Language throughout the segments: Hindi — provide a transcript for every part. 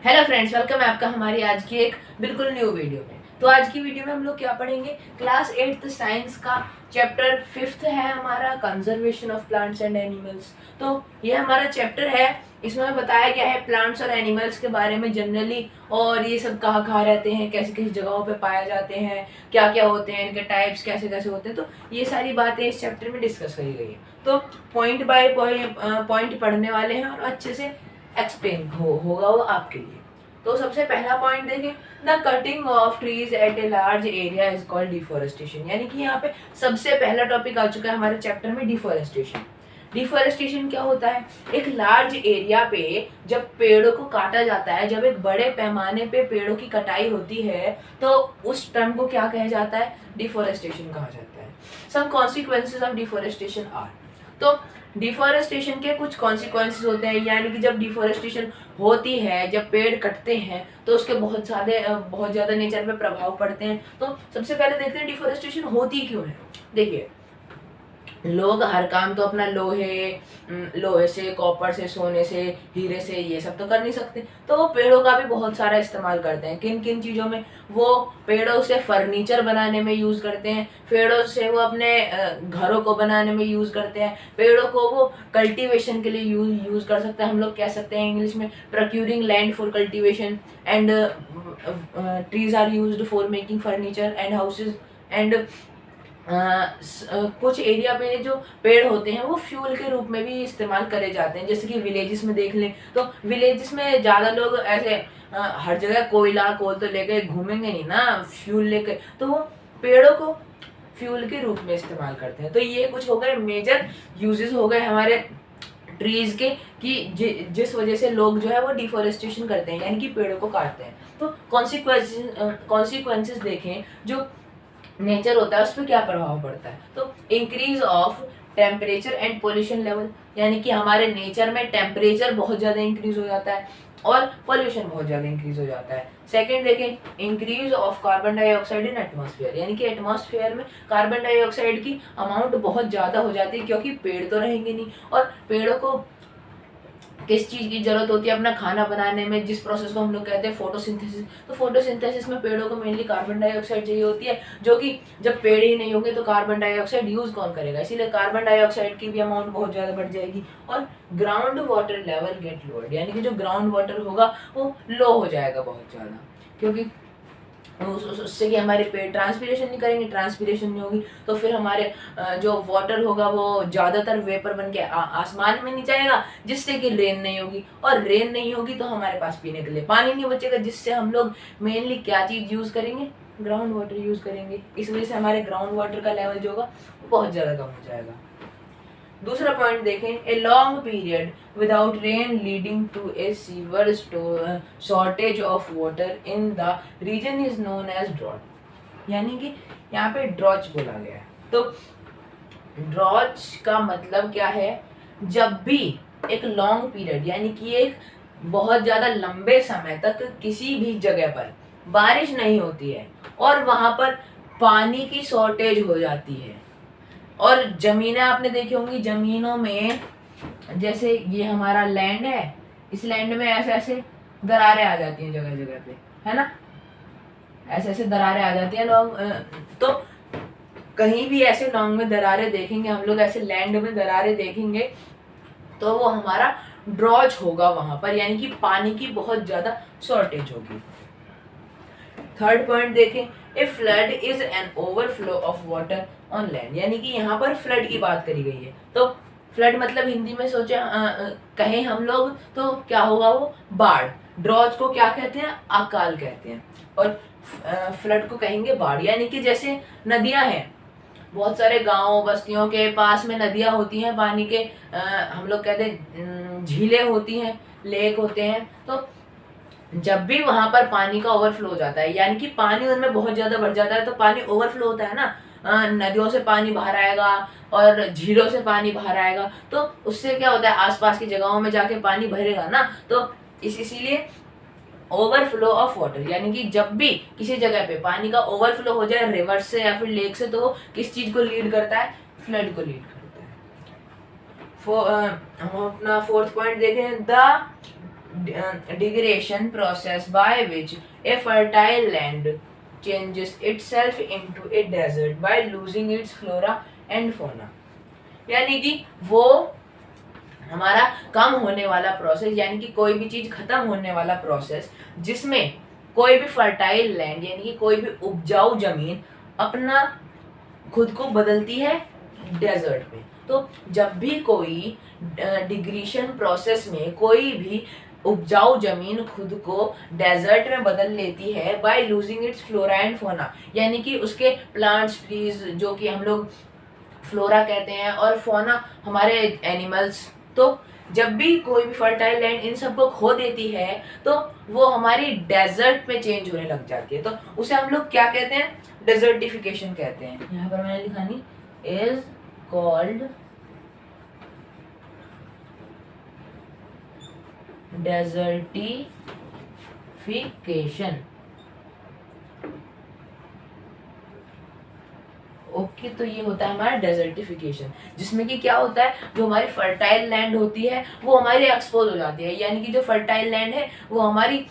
हेलो फ्रेंड्स, वेलकम है आपका हमारी आज की एक बिल्कुल न्यू वीडियो में। तो आज की वीडियो में हम लोग क्या पढ़ेंगे, क्लास 8th साइंस का चैप्टर 5th है हमारा conservation of plants and animals. तो ये हमारा चैप्टर है, इसमें हमें बताया गया है प्लांट्स और एनिमल्स के बारे में जनरली, और ये सब कहाँ कहाँ रहते हैं, कैसे किस जगहों पे पाए जाते हैं, क्या क्या होते हैं, इनके टाइप्स कैसे कैसे होते हैं। तो ये सारी बातें इस चैप्टर में डिस्कस करी गई है। तो पॉइंट बाय पॉइंट पढ़ने वाले हैं और अच्छे से एक्सप्लेन होगा वो आपके लिए। तो सबसे पहला पॉइंट देखें, the cutting of trees at a large area is called deforestation. यानी कि यहाँ पे सबसे पहला टॉपिक आ चुका है हमारे चैप्टर में, डिफोरेस्टेशन। डिफोरेस्टेशन क्या होता है, एक लार्ज एरिया पे जब पेड़ों को काटा जाता है, जब एक बड़े पैमाने पे पेड़ों की कटाई होती है, तो उस टर्म को क्या कहा जाता है, डिफोरेस्टेशन कहा जाता है। सम कॉन्सिक्वेंसेज ऑफ डिफोरेस्टेशन आर, तो डिफोरेस्टेशन के कुछ कॉन्सिक्वेंसेज होते हैं, यानी कि जब डिफोरेस्टेशन होती है, जब पेड़ कटते हैं, तो उसके बहुत ज़्यादा नेचर पे प्रभाव पड़ते हैं। तो सबसे पहले देखते हैं डिफोरेस्टेशन होती क्यों है। देखिए, लोग हर काम तो अपना लोहे से, कॉपर से, सोने से, हीरे से, ये सब तो कर नहीं सकते, तो वो पेड़ों का भी बहुत सारा इस्तेमाल करते हैं। किन किन चीज़ों में, वो पेड़ों से फर्नीचर बनाने में यूज़ करते हैं, पेड़ों से वो अपने घरों को बनाने में यूज़ करते हैं, पेड़ों को वो कल्टीवेशन के लिए यूज़ कर सकते हैं। हम लोग कह सकते हैं इंग्लिश में procuring land for cultivation, and trees are used for making furniture and houses. And कुछ एरिया पे जो पेड़ होते हैं वो फ्यूल के रूप में भी इस्तेमाल करे जाते हैं। जैसे कि विलेजेस में देख लें, तो विलेजेस में ज़्यादा लोग ऐसे हर जगह कोल तो लेके घूमेंगे नहीं ना, फ्यूल लेके, तो वो पेड़ों को फ्यूल के रूप में इस्तेमाल करते हैं। तो ये कुछ हो गए मेजर यूजेस हो गए हमारे ट्रीज के, कि जिस वजह से लोग जो है वो डिफोरेस्टेशन करते हैं, यानी कि पेड़ों को काटते हैं। तो कॉन्सिक्वेंसेस देखें, जो नेचर होता है उस पर क्या प्रभाव पड़ता है। तो increase of temperature and pollution level, यानी कि हमारे नेचर में टेम्परेचर बहुत ज़्यादा इंक्रीज हो जाता है और पोल्यूशन बहुत ज़्यादा इंक्रीज हो जाता है। सेकंड देखें, increase of carbon dioxide in atmosphere, यानी कि एटमॉस्फेयर में कार्बन डाइऑक्साइड की अमाउंट बहुत ज़्यादा हो जाती है, क्योंकि पेड़ तो रहेंगे नहीं, और पेड़ों को किस चीज़ की जरूरत होती है, अपना खाना बनाने में, जिस प्रोसेस को हम लोग कहते हैं फोटोसिंथेसिस। तो फोटोसिंथेसिस में पेड़ों को मेनली कार्बन डाइऑक्साइड चाहिए होती है, जो कि जब पेड़ ही नहीं होंगे तो कार्बन डाइऑक्साइड यूज़ कौन करेगा, इसीलिए कार्बन डाइऑक्साइड की भी अमाउंट बहुत ज़्यादा बढ़ जाएगी। और ground water level get lowered, यानी कि जो ग्राउंड वाटर होगा वो लो हो जाएगा बहुत ज़्यादा, क्योंकि उससे कि हमारे पेड़ ट्रांसपीरेशन नहीं करेंगे, ट्रांसपीरेशन नहीं होगी तो फिर हमारे जो वाटर होगा वो ज़्यादातर वेपर बन के आसमान में नहीं जाएगा, जिससे कि रेन नहीं होगी, और रेन नहीं होगी तो हमारे पास पीने के लिए पानी नहीं बचेगा, जिससे हम लोग मेनली क्या चीज़ यूज़ करेंगे, ग्राउंड वाटर यूज़ करेंगे। इस वजह से हमारे ग्राउंड वाटर का लेवल जो होगा वो बहुत ज़्यादा कम हो जाएगा। दूसरा पॉइंट देखें, a long period without rain leading to a severe shortage of water in the region is known as drought, यानी कि यहाँ पे ड्रॉच बोला गया है। तो ड्रॉच का मतलब क्या है, जब भी एक लॉन्ग पीरियड, यानी कि एक बहुत ज़्यादा लंबे समय तक किसी भी जगह पर बारिश नहीं होती है और वहाँ पर पानी की शॉर्टेज हो जाती है, और जमीनें आपने देखी होंगी, जमीनों में जैसे ये हमारा लैंड है, इस लैंड में ऐसे ऐसे दरारें आ जाती हैं जगह जगह पे, है ना, ऐसे ऐसे दरारें आ जाती हैं लोग। तो कहीं भी ऐसे लॉन्ग में दरारें देखेंगे हम लोग, ऐसे लैंड में दरारें देखेंगे, तो वो हमारा ड्रॉच होगा वहां पर, यानी कि पानी की बहुत ज्यादा शॉर्टेज होगी। थर्ड पॉइंट देखें, a flood is an overflow of water on land, यानी कि यहाँ पर फ्लड की बात करी गई है। तो फ्लड मतलब हिंदी में सोचे कहें हम लोग तो क्या होगा, वो बाढ़। ड्रॉच को क्या कहते हैं, अकाल कहते हैं, और फ्लड को कहेंगे बाढ़। यानी कि जैसे नदियां हैं, बहुत सारे गांव बस्तियों के पास में नदियां होती हैं पानी के, हम लोग कहते हैं झीलें होती हैं, लेक होते हैं। तो जब भी वहां पर पानी का ओवरफ्लो हो जाता है, यानी कि पानी उनमें बहुत ज्यादा बढ़ जाता है, तो पानी ओवरफ्लो होता है ना, नदियों से पानी बाहर आएगा और झीलों से पानी बाहर आएगा, तो उससे क्या होता है, आसपास की जगहों में जाके पानी भरेगा ना, तो इसीलिए ओवरफ्लो ऑफ वाटर, यानी कि जब भी किसी जगह पे पानी का ओवरफ्लो हो जाए रिवर से या फिर लेक से, तो वो किस चीज को लीड करता है, फ्लड को लीड करता है। हम अपना फोर्थ पॉइंट देखें, the degradation process by which a fertile land changes itself into a desert by losing its flora and fauna। यानी कि वो हमारा कम होने वाला प्रोसेस, यानी कि कोई भी चीज खत्म होने वाला प्रोसेस जिसमें कोई भी फर्टाइल लैंड यानी कि कोई भी उपजाऊ जमीन अपना खुद को बदलती है डेजर्ट में। तो जब भी कोई डिग्रेशन प्रोसेस में कोई भी उपजाऊ जमीन खुद को डेजर्ट में बदल लेती है by losing its flora and fauna, यानी कि उसके प्लांट्स ट्रीज जो कि हम लोग फ्लोरा कहते हैं और फोना हमारे एनिमल्स, तो जब भी कोई भी फर्टाइल लैंड इन सबको खो देती है तो वो हमारी डेजर्ट में चेंज होने लग जाती है। तो उसे हम लोग क्या कहते हैं? डेजर्टिफिकेशन कहते हैं। यहाँ पर मैंने लिखा नहीं, इज कॉल्ड डेजर्टिफिकेशन। ओके तो ये होता है हमारा डेजर्टिफिकेशन, जिसमें कि क्या होता है, जो हमारी फर्टाइल लैंड होती है वो हमारी एक्सपोज हो जाती है, यानी कि जो फर्टाइल लैंड है वो हमारी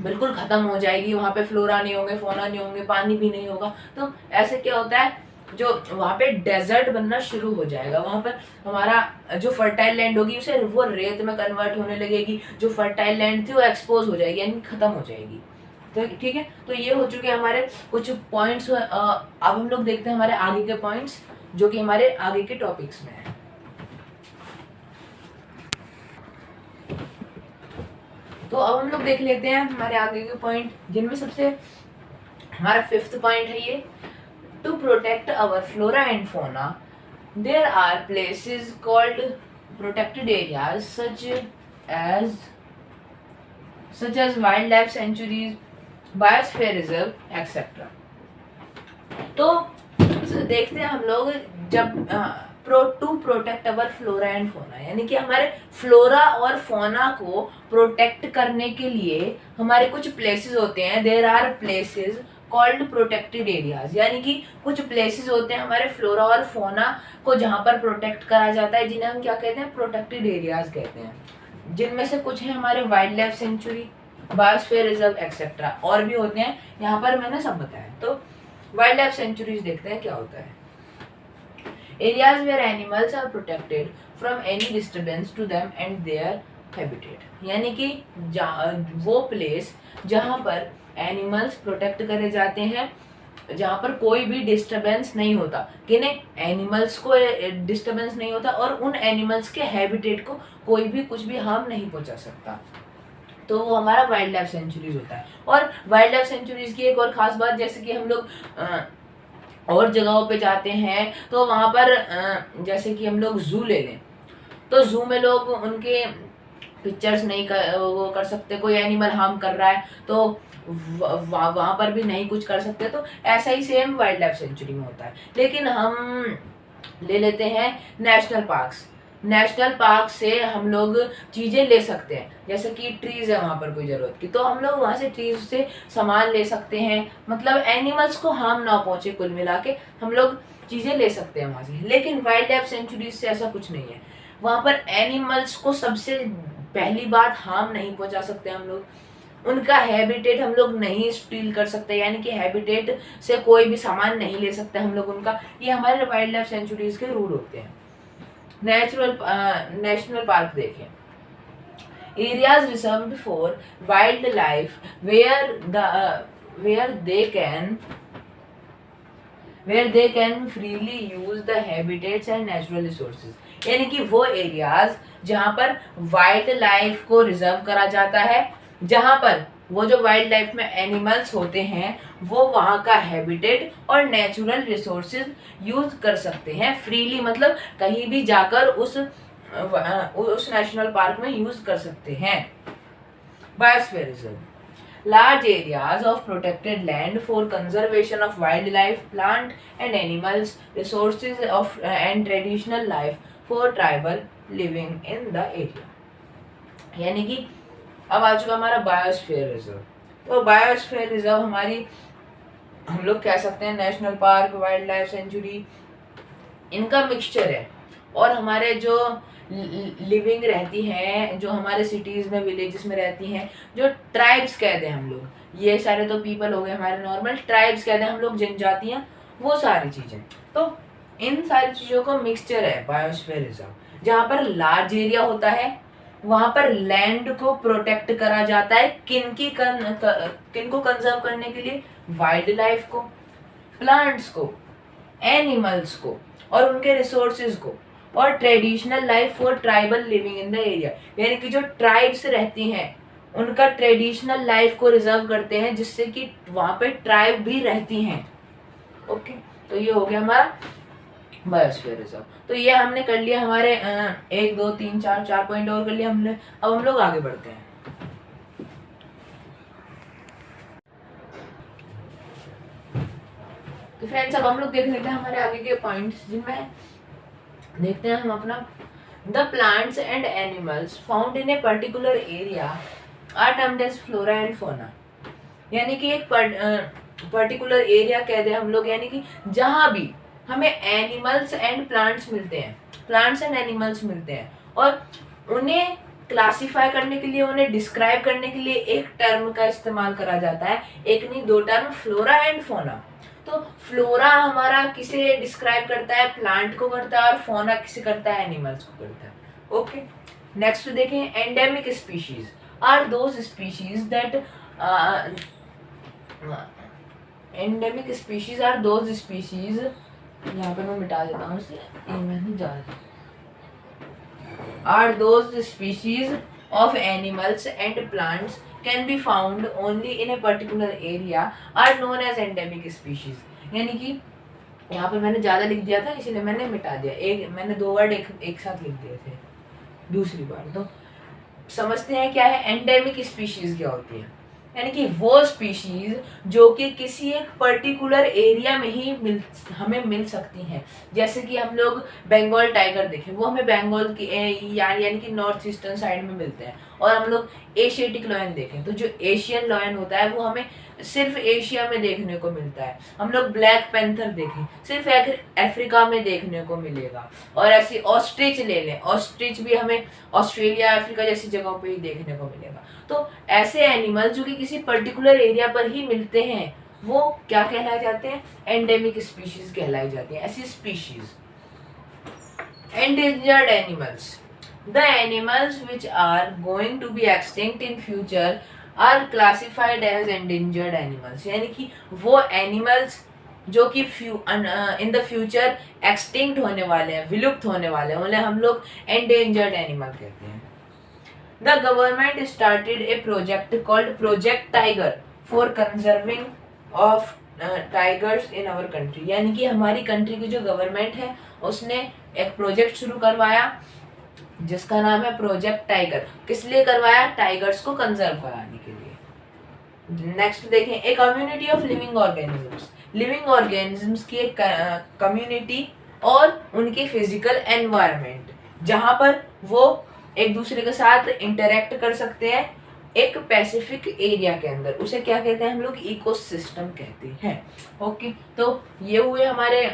बिल्कुल खत्म हो जाएगी। वहाँ पे फ्लोरा नहीं होंगे, फोना नहीं होंगे, पानी भी नहीं होगा। तो ऐसे क्या होता है, जो वहाँ पे डेजर्ट बनना शुरू हो जाएगा। वहाँ पर हमारा जो फर्टाइल लैंड होगी उसे वो रेत में कन्वर्ट होने लगेगी, जो फर्टाइल लैंड थी वो एक्सपोज हो जाएगी यानी खत्म हो जाएगी। तो ठीक है, तो ये हो चुके हमारे कुछ पॉइंट्स। अब हम लोग देखते हैं हमारे आगे के पॉइंट्स जो कि हमारे आगे के टॉपिक्स में है। तो अब हम लोग देख लेते हैं हमारे आगे के पॉइंट, जिनमें सबसे हमारा 5th पॉइंट है ये, to protect our flora and fauna there are places called protected areas such as wildlife sanctuaries, biosphere reserve etcetera. तो देखते हैं हम लोग, जब to protect our flora and fauna, यानी कि हमारे फ्लोरा और फोना को प्रोटेक्ट करने के लिए हमारे कुछ प्लेसेस होते हैं। There are places called protected areas, यानी कि कुछ प्लेसेस होते हैं हमारे फ्लोरा और फोना को जहाँ पर प्रोटेक्ट करा जाता है, जिन्हें हम क्या कहते हैं? प्रोटेक्टेड एरियाज कहते हैं। जिनमें से कुछ है हमारे wild life sanctuary, biosphere reserve etcetera, और भी होते हैं, यहाँ पर मैंने सब बताया। तो वाइल्ड लाइफ सेंचुरीज देखते हैं क्या होता है। Areas where animals are protected from any disturbance to them and their habitat, यानी कि वो प्लेस जहाँ पर एनिमल्स प्रोटेक्ट करे जाते हैं, जहाँ पर कोई भी डिस्टरबेंस नहीं होता, किन्हें? एनिमल्स को डिस्टरबेंस नहीं होता और उन एनिमल्स के हैबिटेट को कोई भी कुछ भी हार्म नहीं पहुंचा सकता। तो वो हमारा वाइल्ड लाइफ सेंचुरीज होता है। और वाइल्ड लाइफ सेंचुरीज की एक और खास बात, जैसे कि हम लोग और जगहों पे जाते हैं तो वहाँ पर जैसे कि हम लोग जू ले लें, तो जू में लोग उनके पिक्चर्स नहीं वो कर सकते, कोई एनिमल हार्म कर रहा है तो वहाँ पर भी नहीं कुछ कर सकते। तो ऐसा ही सेम वाइल्ड लाइफ सेंचुरी में होता है। लेकिन हम ले लेते हैं नेशनल पार्क्स। नेशनल पार्क से हम लोग चीज़ें ले सकते हैं, जैसे कि ट्रीज है वहाँ पर कोई ज़रूरत की, तो हम लोग वहाँ से ट्रीज से सामान ले सकते हैं, मतलब एनिमल्स को हार्म ना पहुँचे, कुल मिला के हम लोग चीज़ें ले सकते हैं वहाँ से। लेकिन वाइल्ड लाइफ सेंचुरीज से ऐसा कुछ नहीं है। वहाँ पर एनिमल्स को सबसे पहली बात हार्म नहीं पहुँचा सकते हम लोग, उनका हैबिटेट हम लोग नहीं स्टील कर सकते, यानी कि हैबिटेट से कोई भी सामान नहीं ले सकते हम लोग उनका। ये हमारे वाइल्ड लाइफ सेंचुरीज के रूल होते हैं। नेशनल पार्क देखें, areas reserved for wild life where they can freely use the habitats and natural resources, यानी कि वो एरियाज जहाँ पर वाइल्ड लाइफ को रिजर्व करा जाता है, जहाँ पर वो जो वाइल्ड लाइफ में एनिमल्स होते हैं वो वहाँ का हैबिटेट और नेचुरल रिसोर्सेज यूज कर सकते हैं फ्रीली, मतलब कहीं भी जाकर उस नेशनल पार्क में यूज कर सकते हैं। Biosphere reserve, large areas of protected land for conservation of wildlife, plant and animals, resources of and traditional life for tribal living in the area, यानी कि अब आ चुका हमारा बायोस्फीयर रिजर्व। तो बायोस्फीयर रिजर्व हमारी, हम लोग कह सकते हैं national park, wild life sanctuary, इनका मिक्सचर है। और हमारे जो लिविंग रहती हैं, जो हमारे सिटीज़ में विलेजेस में रहती हैं, जो ट्राइब्स कहते हैं हम लोग। ये सारे तो पीपल हो गए हमारे नॉर्मल, ट्राइब्स कहते हैं हम लोग जनजातियाँ, वो सारी चीज़ें। तो इन सारी चीज़ों का मिक्सचर है बायोस्फीयर रिजर्व। जहाँ पर लार्ज एरिया होता है वहाँ पर लैंड को प्रोटेक्ट करा जाता है, किन को कंजर्व करने के लिए, वाइल्ड लाइफ को, प्लांट्स को, एनिमल्स को और उनके रिसोर्सेज को, और traditional life for tribal living in the area, यानी कि जो ट्राइब्स रहती हैं उनका ट्रेडिशनल लाइफ को रिजर्व करते हैं, जिससे कि वहाँ पे ट्राइब भी रहती हैं। ओके, तो ये हो गया हमारा बायोस्फीयर रिजर्व। तो ये हमने कर लिया हमारे 1 2 3 4 पॉइंट और कर लिया हमने। अब हम लोग आगे बढ़ते हैं। तो फ्रेंड्स अब हम लोग देख लेते हैं हमारे आगे के पॉइंट्स, जिनमें देखते हैं हम अपना the plants and animals found in a particular area are termed as flora and fauna. यानी कि एक पर्टिकुलर एरिया कहते हैं हम लोग, यानी कि जहाँ भी हमें एनिमल्स एंड प्लांट्स मिलते हैं, प्लांट्स एंड एनिमल्स मिलते हैं, और उन्हें क्लासिफाई करने के लिए, उन्हें डिस्क्राइब करने के लिए एक टर्म का इस्तेमाल करा जाता है, एक नहीं 2 टर्म, फ्लोरा एंड फौना। तो फ्लोरा हमारा किसे डिस्क्राइब करता है, प्लांट को करता है, और फौना किसे करता है, एनिमल्स को करता है। ओके, नेक्स्ट देखें, endemic species are those species that endemic species are those species, यहाँ पे मैं मिटा देता हूँ इसे, मैंने जा are those species of animals and plants can be found only in a particular area are known as endemic species. यानी कि यहाँ पे मैंने ज़्यादा लिख दिया था इसलिए मैंने मिटा दिया, मैंने 2 वर्ड एक साथ लिख दिए थे दूसरी बार। तो समझते हैं क्या है एंडेमिक स्पीशीज क्या होती है। यानी कि वो स्पीशीज जो कि किसी एक पर्टिकुलर एरिया में ही हमें मिल सकती हैं। जैसे कि हम लोग बंगाल टाइगर देखें, वो हमें बंगाल की यानी कि नॉर्थ ईस्टर्न साइड में मिलते हैं। और हम लोग एशियाटिक लॉयन देखें तो जो एशियन लॉयन होता है वो हमें सिर्फ एशिया में देखने को मिलता है। हम लोग ब्लैक पैंथर देखें सिर्फ अफ्रीका में देखने को मिलेगा। और ऐसे ऑस्ट्रिच ले लें, ऑस्ट्रिच भी हमें ऑस्ट्रेलिया, अफ्रीका जैसी जगहों पे ही देखने को मिलेगा। तो ऐसे एनिमल जो कि किसी पर्टिकुलर एरिया पर ही मिलते हैं वो क्या कहलाए जाते हैं, एंडेमिक स्पीशीज कहलाई जाती है। ऐसी species endangered animals, the animals which are going to be extinct in future are classified as endangered animals। यानी कि वो एनिमल्स जो कि इन द फ्यूचर एक्सटिंक्ट होने वाले हैं, विलुप्त होने वाले हैं, उन्हें हम लोग एंडेंजर्ड एनिमल कहते हैं। The government started a project called Project Tiger for conserving of tigers in our country। यानी कि हमारी कंट्री की जो गवर्नमेंट है उसने एक प्रोजेक्ट शुरू करवाया जिसका नाम है प्रोजेक्ट टाइगर। किस लिए करवाया, टाइगर्स को कंजर्व कराने के लिए। नेक्स्ट देखें, a community of living organisms, living organisms की एक कम्युनिटी और उनकी फिजिकल एनवायरनमेंट जहाँ पर वो एक दूसरे के साथ इंटरेक्ट कर सकते हैं एक पैसिफिक एरिया के अंदर, उसे क्या कहते हैं हम लोग, इकोसिस्टम कहते हैं। ओके, तो ये हुए हमारे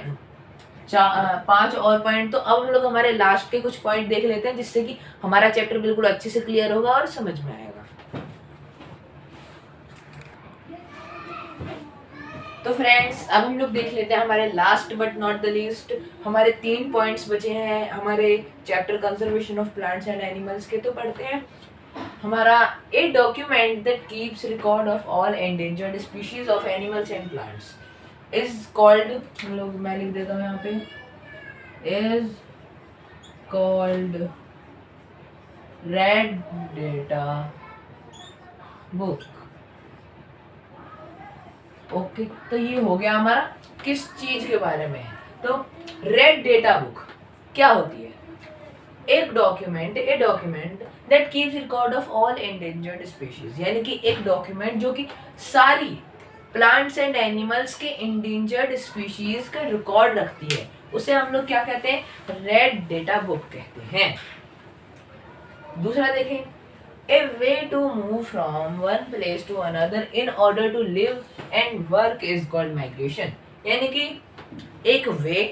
5 और पॉइंट। तो अब हम लोग हमारे लास्ट के कुछ पॉइंट देख लेते हैं जिससे कि हमारा चैप्टर बिल्कुल अच्छे से क्लियर होगा और समझ में आएगा। तो फ्रेंड्स अब हम लोग देख लेते हैं हमारे last but not the least, हमारे 3 पॉइंट्स बचे हैं हमारे chapter conservation of plants and animals के। तो पढ़ते हैं हमारा a document that keeps record of all endangered species of animals and plants is called, हम लोग मैं लिख देता हूँ यहाँ पे, is called red data book. Okay, तो ये हो गया हमारा किस चीज के बारे में है। तो रेड डेटा बुक क्या होती है, एक document, a document that keeps record of all endangered species, यानी कि एक डॉक्यूमेंट जो कि सारी प्लांट्स एंड एनिमल्स के इंडेंजर्ड स्पीशीज का रिकॉर्ड रखती है, उसे हम लोग क्या कहते हैं, रेड डेटा बुक कहते हैं। दूसरा देखें, a way to move from one place to another in order to live and work is called migration. यानी कि एक वे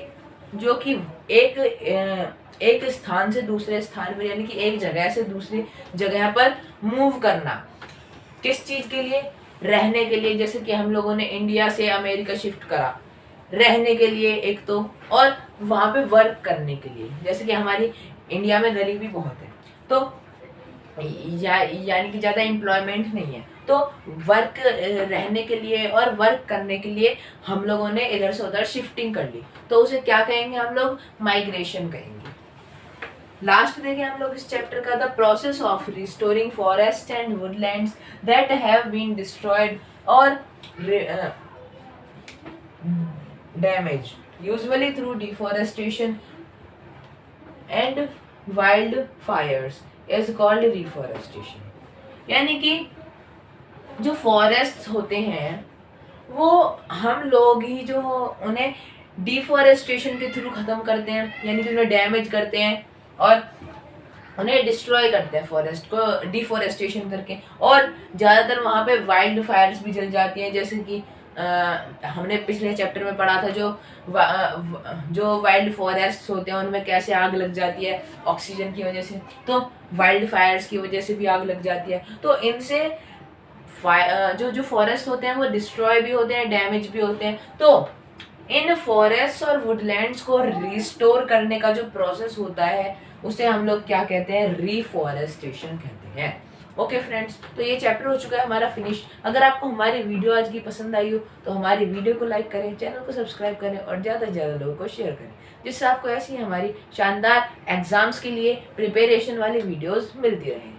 जो कि एक स्थान से दूसरे स्थान पर, यानी कि एक जगह से दूसरी जगह पर मूव करना। किस चीज के लिए? रहने के लिए। जैसे कि हम लोगों ने इंडिया से अमेरिका शिफ्ट करा, रहने के लिए एक तो, और वहां पे वर्क करने के लिए। जैसे कि हमारी इंडिया में गरीबी बहुत है, तो यानी कि ज़्यादा एम्प्लॉयमेंट नहीं है, तो वर्क रहने के लिए और वर्क करने के लिए हम लोगों ने इधर से उधर शिफ्टिंग कर ली, तो उसे क्या कहेंगे हम लोग? माइग्रेशन कहेंगे। लास्ट देखें हम लोग इस चैप्टर का, the process of restoring forest and woodlands that have been destroyed और damage usually through deforestation and wild fires is called reforestation. यानी कि जो फॉरेस्ट होते हैं वो हम लोग ही जो उन्हें डिफॉरेस्टेशन के थ्रू खत्म करते हैं, यानी कि उन्हें डैमेज करते हैं और उन्हें डिस्ट्रॉय करते हैं फॉरेस्ट को डिफॉरेस्टेशन करके। और ज़्यादातर वहाँ पे वाइल्ड फायर्स भी जल जाती हैं, जैसे कि हमने पिछले चैप्टर में पढ़ा था जो वाइल्ड फॉरेस्ट होते हैं उनमें कैसे आग लग जाती है ऑक्सीजन की वजह से, तो वाइल्ड फायर्स की वजह से भी आग लग जाती है। तो इनसे जो फॉरेस्ट होते हैं वो डिस्ट्रॉय भी होते हैं, डैमेज भी होते हैं। तो इन फॉरेस्ट और वुडलैंड्स को रिस्टोर करने का जो प्रोसेस होता है उसे हम लोग क्या कहते हैं? रिफॉरेस्टेशन कहते हैं। ओके फ्रेंड्स, तो ये चैप्टर हो चुका है हमारा फिनिश। अगर आपको हमारी वीडियो आज की पसंद आई हो तो हमारी वीडियो को लाइक करें, चैनल को सब्सक्राइब करें और ज़्यादा से ज़्यादा लोगों को शेयर करें, जिससे आपको ऐसी हमारी शानदार एग्जाम्स के लिए प्रिपरेशन वाली वीडियोस मिलती रहें।